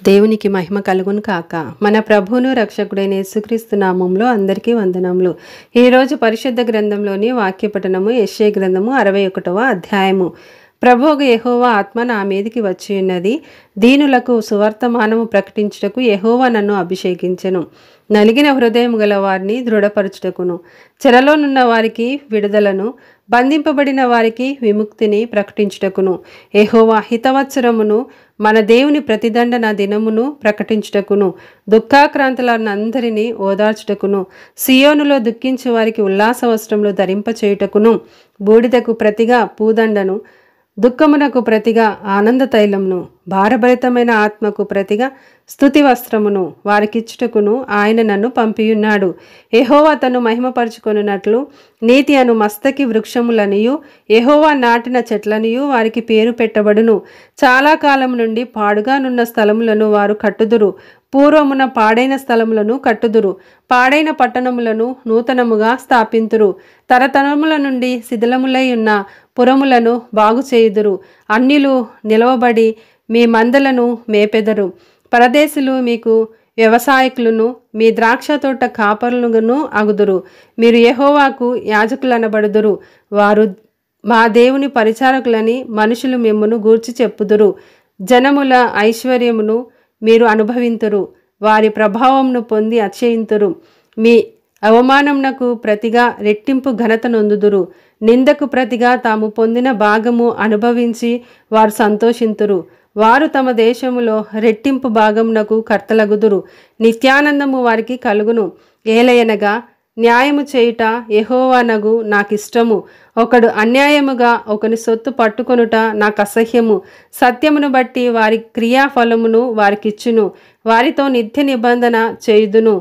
దేవునికి మహిమ కలుగును కాక. మన ప్రభువును రక్షకుడైన యేసుక్రీస్తు నామములో అందరికీ వందనములు. ఈరోజు పరిశుద్ధ గ్రంథంలోని వాక్యపఠనము యెషయా గ్రంథము 61వ అధ్యాయము. ప్రభువు యెహోవా ఆత్మ నా మీదికి వచ్చి ఉన్నది, దీనులకు సువర్తమానము ప్రకటించుటకు యెహోవా నన్ను అభిషేకించెను. నలిగిన హృదయం గల వారిని దృఢపరచుటకును, చెరలోనున్న వారికి విడుదలను, బంధింపబడిన వారికి విముక్తిని ప్రకటించుటకును, యెహోవా హితవత్సరమును మన దేవుని ప్రతిదండన దినమును ప్రకటించుటకును, దుఃఖాక్రాంతులనందరినీ ఓదార్చుటకును, సియోనులో దుఃఖించే వారికి ఉల్లాస వస్త్రములు ధరింపచేయుటకును, బూడిదకు ప్రతిగా పూదండను, దుఃఖమునకు ప్రతిగా ఆనంద తైలమును, భారభరితమైన ఆత్మకు ప్రతిగా స్తుతి వస్త్రమును వారికిచ్చుటకును ఆయన నన్ను పంపియున్నాడు. యెహోవా తను మహిమపరచుకొనున్నట్లు నీతి అను మస్తకి వృక్షములనియు యెహోవా నాటిన చెట్లనియు వారికి పేరు పెట్టబడును. చాలా కాలం నుండి పాడుగానున్న స్థలములను వారు కట్టుదురు, పూర్వమున పాడైన స్థలములను కట్టుదురు, పాడైన పట్టణములను నూతనముగా స్థాపింతురు, తరతరముల నుండి శిథిలములై ఉన్న పురములను బాగు చేయుదురు. అన్యులు నిలవబడి మీ మందలను మేపెదరు, పరదేశులు మీకు వ్యవసాయకులను, మీ ద్రాక్ష తోట కాపరులను అగుదురు. మీరు యెహోవాకు యాజకులనబడుదురు, వారు మా దేవుని పరిచారకులని మనుషులు మిమ్మును గూర్చి చెప్పుదురు. జనముల ఐశ్వర్యమును మీరు అనుభవింతురు, వారి ప్రభావమును పొంది అతిశయింతురు. మీ అవమానమునకు ప్రతిగా రెట్టింపు ఘనత నొందుదురు, నిందకు ప్రతిగా తాము పొందిన భాగము అనుభవించి వారు సంతోషింతురు. వారు తమ దేశములో రెట్టింపు భాగమునకు కర్తలగుదురు, నిత్యానందము వారికి కలుగును. ఏలయనగా న్యాయము చేయుట యెహోవానగు నాకిష్టము, ఒకడు అన్యాయముగా ఒకని సొత్తు పట్టుకొనుట నాకు అసహ్యము. సత్యమును బట్టి వారి క్రియాఫలమును వారికిచ్చును, వారితో నిత్య నిబంధన చేయుదును.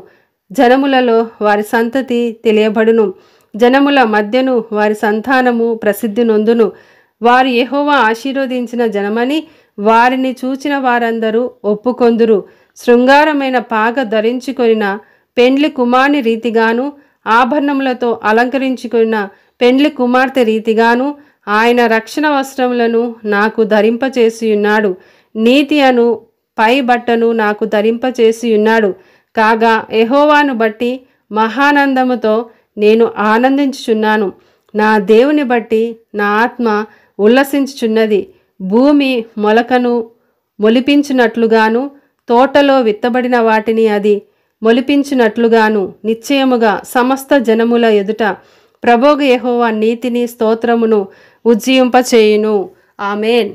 జనములలో వారి సంతతి తెలియబడును, జనముల మధ్యను వారి సంతానము ప్రసిద్ధి నొందును. వారు యెహోవా ఆశీర్వదించిన జనమని వారిని చూచిన వారందరూ ఒప్పుకొందురు. శృంగారమైన పాగ ధరించుకొనిన పెండ్లి కుమార్ని రీతిగాను, ఆభరణములతో అలంకరించుకున్న పెండ్లి కుమార్తె రీతిగాను ఆయన రక్షణ వస్త్రములను నాకు ధరింపచేసియున్నాడు. నీతి అను పై బట్టను నాకు ధరింపచేసియున్నాడు. కాగా యెహోవాను బట్టి మహానందముతో నేను ఆనందించుచున్నాను. నా దేవుని బట్టి నా ఆత్మ ఉల్లసించుచున్నది. భూమి మొలకను మొలిపించినట్లుగాను, తోటలో విత్తబడిన వాటిని అది మొలిపించినట్లుగాను నిశ్చయముగా సమస్త జనముల ఎదుట ప్రభువు యెహోవా నీతిని స్తోత్రమును ఉజ్జీవింపచేయును. ఆమేన్.